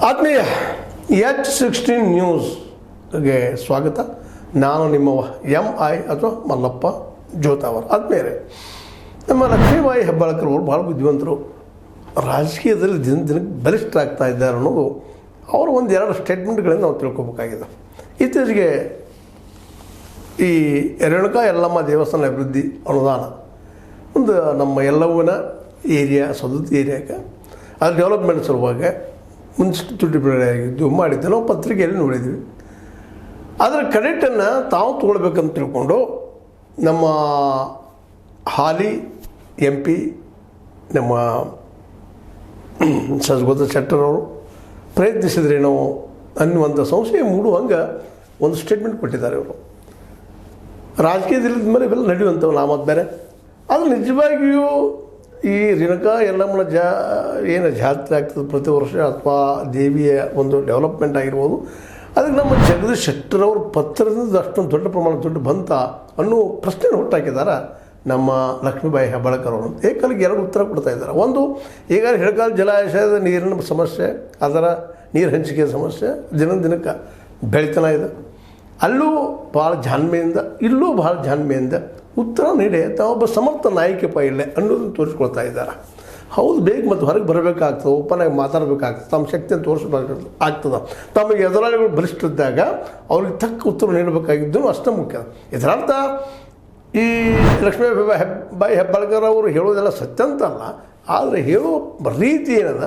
ಆತ್ಮೀಯ H16 ನ್ಯೂಸ್ಗೆ ಸ್ವಾಗತ. ನಾನು ನಿಮ್ಮ MI ಅಥವಾ ಮಲ್ಲಪ್ಪ ಜೋತಾವರ್. ಆತ್ಮೀಯರೇ, ನಮ್ಮ ಲಕ್ಷ್ಮೀಬಾಯಿ ಹೆಬ್ಬಾಳ್ಕರ್ ಅವರು ಭಾಳ ಬುದ್ಧಿವಂತರು, ರಾಜಕೀಯದಲ್ಲಿ ದಿನಕ್ಕೆ ಬಲಿಷ್ಠರಾಗ್ತಾ ಇದ್ದಾರೆ ಅನ್ನೋದು ಅವರ ಒಂದೆರಡು ಸ್ಟೇಟ್ಮೆಂಟ್ಗಳಿಂದ ನಾವು ತಿಳ್ಕೊಬೇಕಾಗಿದೆ. ಇತ್ತೀಚೆಗೆ ಈ ರೇಣುಕಾ ಯಲ್ಲಮ್ಮ ದೇವಸ್ಥಾನ ಅಭಿವೃದ್ಧಿ ಅನುದಾನ ಒಂದು ನಮ್ಮ ಎಲ್ಲವನ್ನ ಏರಿಯಾ ಸವದತ್ತಿ ಏರಿಯಾಕ್ಕೆ ಅದು ಡೆವಲಪ್ಮೆಂಟ್ ಸಲುವಾಗಿ ಒಂದಿಷ್ಟು ತುಟ್ಟಿಬಿಡಿಯಾಗಿದ್ದು ಮಾಡಿದ್ದು ನಾವು ಪತ್ರಿಕೆಯಲ್ಲಿ ನೋಡಿದ್ವಿ. ಅದರ ಕ್ರೆಡಿಟನ್ನು ತಾವು ತೊಗೊಳ್ಬೇಕಂತ ತಿಳ್ಕೊಂಡು ನಮ್ಮ ಹಾಲಿ MP ನಮ್ಮ ಸಜ್ಗೋದ ಶೆಟ್ಟರ್ ಅವರು ಪ್ರಯತ್ನಿಸಿದ್ರೇನೋ ಅನ್ನುವಂಥ ಸಂಶಯ ಮೂಡುವಂಗೆ ಒಂದು ಸ್ಟೇಟ್ಮೆಂಟ್ ಕೊಟ್ಟಿದ್ದಾರೆ. ಇವರು ರಾಜಕೀಯದಲ್ಲಿ ಮೇಲೆ ಇವೆಲ್ಲ ನಡೆಯುವಂಥವು ನಾಮತ್ ಬೇರೆ. ಅದು ನಿಜವಾಗಿಯೂ ಈ ರೇಣುಕಾ ಯಲ್ಲಮ್ಮನ ಏನು ಜಾತ್ರೆ ಆಗ್ತದೆ ಪ್ರತಿ ವರ್ಷ, ಅಥವಾ ದೇವಿಯ ಒಂದು ಡೆವಲಪ್ಮೆಂಟ್ ಆಗಿರ್ಬೋದು, ಅದಕ್ಕೆ ನಮ್ಮ ಜಗದೀಶ್ ಶೆಟ್ಟರ್ ಅವ್ರ ಪತ್ರದಿಂದ ಅಷ್ಟೊಂದು ದೊಡ್ಡ ಪ್ರಮಾಣದ ದುಡ್ಡು ಬಂತ ಅನ್ನೋ ಪ್ರಶ್ನೆ ಹುಟ್ಟಾಕಿದ್ದಾರೆ ನಮ್ಮ ಲಕ್ಷ್ಮೀಬಾಯಿ ಹೆಬ್ಬಾಳ್ಕರ್ ಅವರು. ಏಕಲಿಗೆ ಎರಡು ಉತ್ತರ ಕೊಡ್ತಾ ಇದ್ದಾರೆ. ಒಂದು, ಈಗ ಹಿಳಕಲ್ ಜಲಾಶಯದ ನೀರಿನ ಸಮಸ್ಯೆ, ಅದರ ನೀರು ಹಂಚಿಕೆಯ ಸಮಸ್ಯೆ ದಿನಕ್ಕೆ ಬೆಳಿತಾನ ಇದೆ. ಅಲ್ಲೂ ಭಾಳ ಜಾಣ್ಮೆಯಿಂದ, ಇಲ್ಲೂ ಭಾಳ ಜಾಣ್ಮೆಯಿಂದ ಉತ್ತರ ನೀಡಿ ತಾವೊಬ್ಬ ಸಮರ್ಥ ನಾಯಕಪ್ಪ ಇಲ್ಲೇ ಅನ್ನೋದನ್ನು ತೋರಿಸ್ಕೊಳ್ತಾ ಇದ್ದಾರೆ. ಹೌದು, ಬೇಕು ಮತ್ತು ಹೊರಗೆ ಬರಬೇಕಾಗ್ತದೆ, ಓಪನ್ ಆಗಿ ಮಾತಾಡಬೇಕಾಗ್ತದೆ, ತಮ್ಮ ಶಕ್ತಿಯನ್ನು ತೋರಿಸ್ಬೇಕು ಆಗ್ತದೆ. ತಮಗೆ ಎದುರಾಳಿಗಳು ಬಲಿಷ್ಠರಿದ್ದಾಗ ಅವ್ರಿಗೆ ತಕ್ಕ ಉತ್ತರ ನೀಡಬೇಕಾಗಿದ್ದು ಅಷ್ಟೇ ಮುಖ್ಯ. ಇದರರ್ಥ ಈ ಲಕ್ಷ್ಮೀಬಾಯಿ ಹೆಬ್ಬಾಳ್ಕರ್ ಅವರು ಹೇಳೋದೆಲ್ಲ ಸತ್ಯ ಅಂತಲ್ಲ, ಆದರೆ ಹೇಳೋ ರೀತಿ ಏನದ